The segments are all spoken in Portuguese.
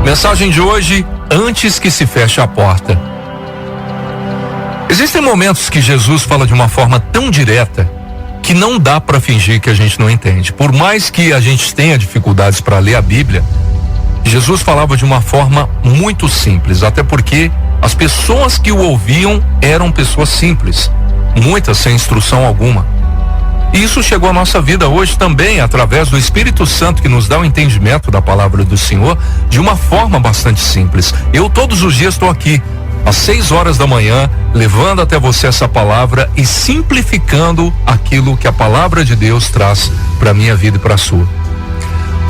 Mensagem de hoje: antes que se feche a porta. Existem momentos que Jesus fala de uma forma tão direta que não dá para fingir que a gente não entende. Por mais que a gente tenha dificuldades para ler a Bíblia, Jesus falava de uma forma muito simples, até porque as pessoas que o ouviam eram pessoas simples, muitas sem instrução alguma. E isso chegou à nossa vida hoje também, através do Espírito Santo, que nos dá o entendimento da palavra do Senhor de uma forma bastante simples. Eu todos os dias estou aqui, às 6 horas da manhã, levando até você essa palavra e simplificando aquilo que a palavra de Deus traz para a minha vida e para a sua.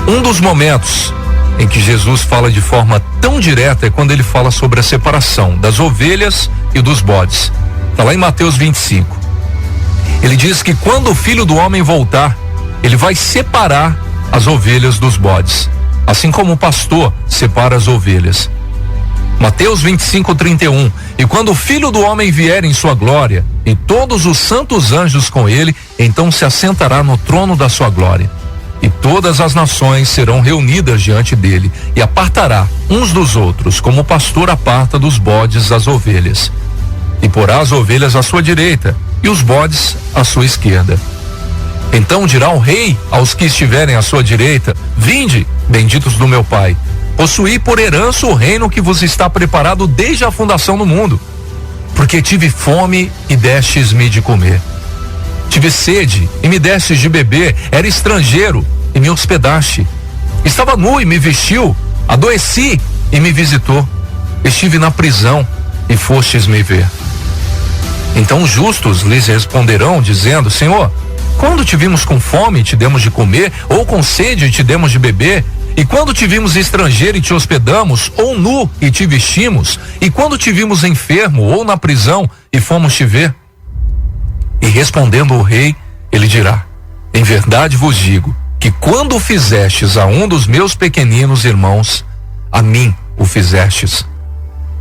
Um dos momentos em que Jesus fala de forma tão direta é quando ele fala sobre a separação das ovelhas e dos bodes. Está lá em Mateus 25. Ele diz que quando o Filho do Homem voltar, ele vai separar as ovelhas dos bodes, assim como o pastor separa as ovelhas. Mateus 25:31. E quando o Filho do Homem vier em sua glória, e todos os santos anjos com ele, então se assentará no trono da sua glória. E todas as nações serão reunidas diante dele, e apartará uns dos outros, como o pastor aparta dos bodes as ovelhas. E porá as ovelhas à sua direita, e os bodes à sua esquerda. Então dirá o rei aos que estiverem à sua direita: vinde, benditos do meu Pai, possuí por herança o reino que vos está preparado desde a fundação do mundo. Porque tive fome e destes-me de comer. Tive sede e me destes de beber. Era estrangeiro e me hospedaste. Estava nu e me vestiu. Adoeci e me visitou. Estive na prisão e fostes me ver. Então os justos lhes responderão, dizendo: Senhor, quando te vimos com fome e te demos de comer, ou com sede e te demos de beber? E quando te vimos estrangeiro e te hospedamos, ou nu e te vestimos? E quando te vimos enfermo ou na prisão e fomos te ver? E respondendo o rei, ele dirá: em verdade vos digo, que quando o fizestes a um dos meus pequeninos irmãos, a mim o fizestes.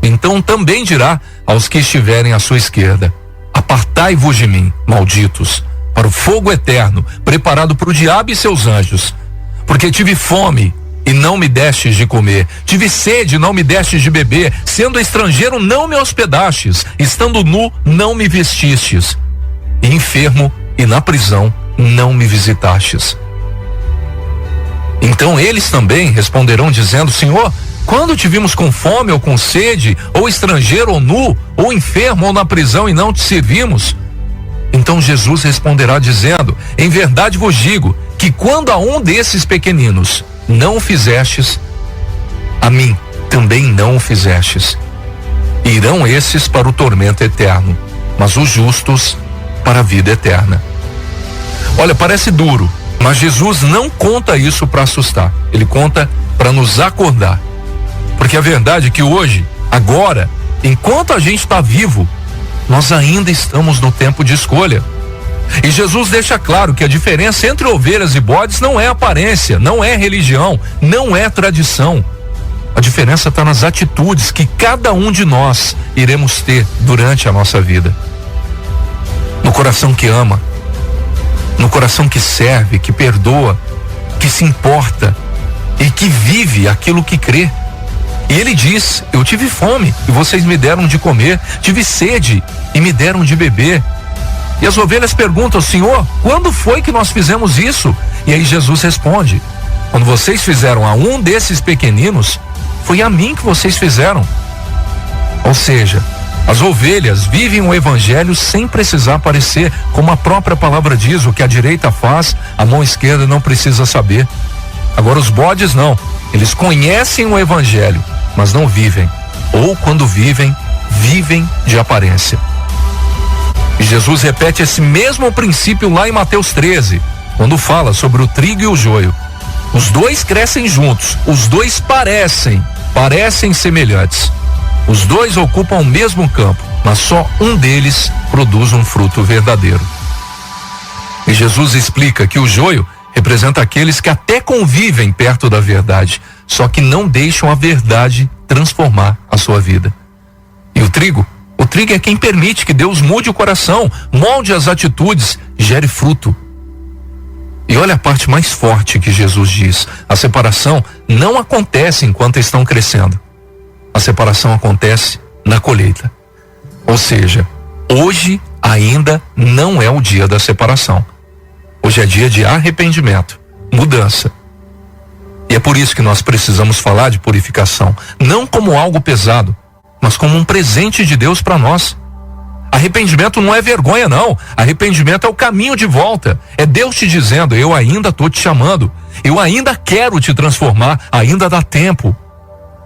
Então também dirá aos que estiverem à sua esquerda: apartai-vos de mim, malditos, para o fogo eterno, preparado para o diabo e seus anjos. Porque tive fome e não me destes de comer, tive sede e não me destes de beber, sendo estrangeiro não me hospedastes, estando nu não me vestistes, e enfermo e na prisão não me visitastes. Então eles também responderão dizendo: Senhor, quando te vimos com fome ou com sede, ou estrangeiro ou nu, ou enfermo ou na prisão e não te servimos? Então Jesus responderá dizendo: em verdade vos digo, que quando a um desses pequeninos não o fizestes, a mim também não o fizestes. Irão esses para o tormento eterno, mas os justos para a vida eterna. Olha, parece duro, mas Jesus não conta isso para assustar. Ele conta para nos acordar. Porque a verdade é que hoje, agora, enquanto a gente está vivo, nós ainda estamos no tempo de escolha. E Jesus deixa claro que a diferença entre ovelhas e bodes não é aparência, não é religião, não é tradição. A diferença está nas atitudes que cada um de nós iremos ter durante a nossa vida. No coração que ama, no coração que serve, que perdoa, que se importa e que vive aquilo que crê. E ele diz: eu tive fome e vocês me deram de comer, tive sede e me deram de beber. E as ovelhas perguntam: Senhor, quando foi que nós fizemos isso? E aí Jesus responde: quando vocês fizeram a um desses pequeninos, foi a mim que vocês fizeram. Ou seja, as ovelhas vivem o evangelho sem precisar aparecer, como a própria palavra diz: o que a direita faz, a mão esquerda não precisa saber. Agora os bodes não, eles conhecem o evangelho, mas não vivem, ou quando vivem, vivem de aparência. E Jesus repete esse mesmo princípio lá em Mateus 13, quando fala sobre o trigo e o joio. Os dois crescem juntos, os dois parecem semelhantes. Os dois ocupam o mesmo campo, mas só um deles produz um fruto verdadeiro. E Jesus explica que o joio representa aqueles que até convivem perto da verdade, só que não deixam a verdade transformar a sua vida. E o trigo é quem permite que Deus mude o coração, molde as atitudes, gere fruto. E olha a parte mais forte que Jesus diz: a separação não acontece enquanto estão crescendo. A separação acontece na colheita. Ou seja, hoje ainda não é o dia da separação. Hoje é dia de arrependimento, mudança. E é por isso que nós precisamos falar de purificação, não como algo pesado, mas como um presente de Deus para nós. Arrependimento não é vergonha, não. Arrependimento é o caminho de volta. É Deus te dizendo: eu ainda estou te chamando, eu ainda quero te transformar, ainda dá tempo.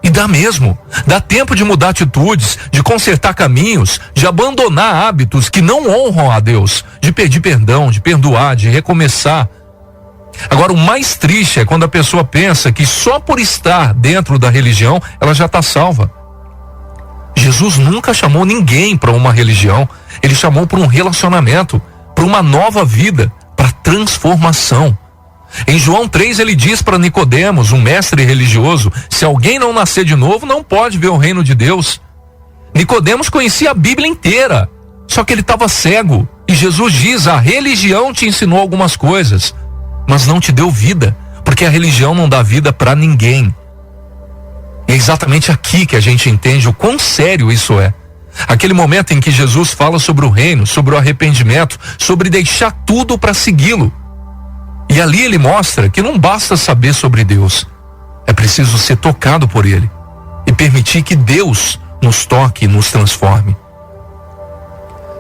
E dá mesmo. Dá tempo de mudar atitudes, de consertar caminhos, de abandonar hábitos que não honram a Deus, de pedir perdão, de perdoar, de recomeçar. Agora, o mais triste é quando a pessoa pensa que só por estar dentro da religião ela já está salva. Jesus nunca chamou ninguém para uma religião. Ele chamou para um relacionamento, para uma nova vida, para transformação. Em João 3 ele diz para Nicodemos, um mestre religioso: se alguém não nascer de novo, não pode ver o reino de Deus. Nicodemos conhecia a Bíblia inteira, só que ele estava cego. E Jesus diz: a religião te ensinou algumas coisas, mas não te deu vida, porque a religião não dá vida para ninguém. É exatamente aqui que a gente entende o quão sério isso é. Aquele momento em que Jesus fala sobre o reino, sobre o arrependimento, sobre deixar tudo para segui-lo. E ali ele mostra que não basta saber sobre Deus, é preciso ser tocado por Ele e permitir que Deus nos toque e nos transforme.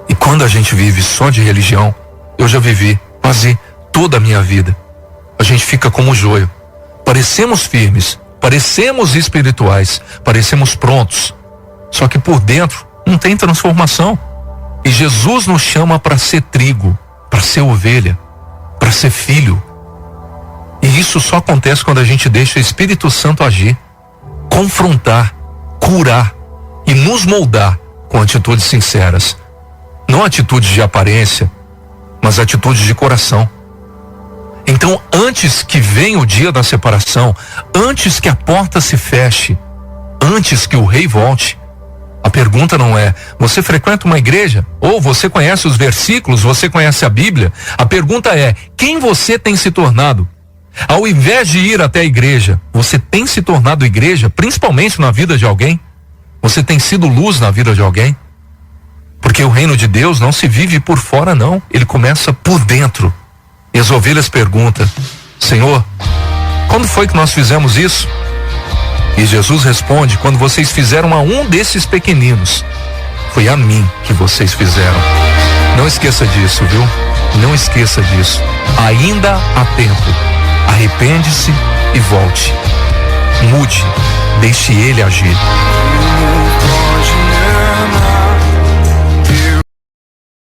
E quando a gente vive só de religião, eu já vivi quase toda a minha vida, a gente fica como joio. Parecemos firmes, parecemos espirituais, parecemos prontos, só que por dentro não tem transformação. E Jesus nos chama para ser trigo, para ser ovelha, para ser filho. E isso só acontece quando a gente deixa o Espírito Santo agir, confrontar, curar e nos moldar com atitudes sinceras. Não atitudes de aparência, mas atitudes de coração. Então, antes que venha o dia da separação, antes que a porta se feche, antes que o rei volte, a pergunta não é: você frequenta uma igreja? Ou você conhece os versículos, você conhece a Bíblia? A pergunta é: quem você tem se tornado? Ao invés de ir até a igreja, você tem se tornado igreja, principalmente na vida de alguém? Você tem sido luz na vida de alguém? Porque o reino de Deus não se vive por fora, não. Ele começa por dentro. E as ovelhas perguntam: Senhor, quando foi que nós fizemos isso? E Jesus responde: quando vocês fizeram a um desses pequeninos, foi a mim que vocês fizeram. Não esqueça disso, viu? Não esqueça disso. Ainda há tempo. Arrepende-se e volte. Mude. Deixe Ele agir.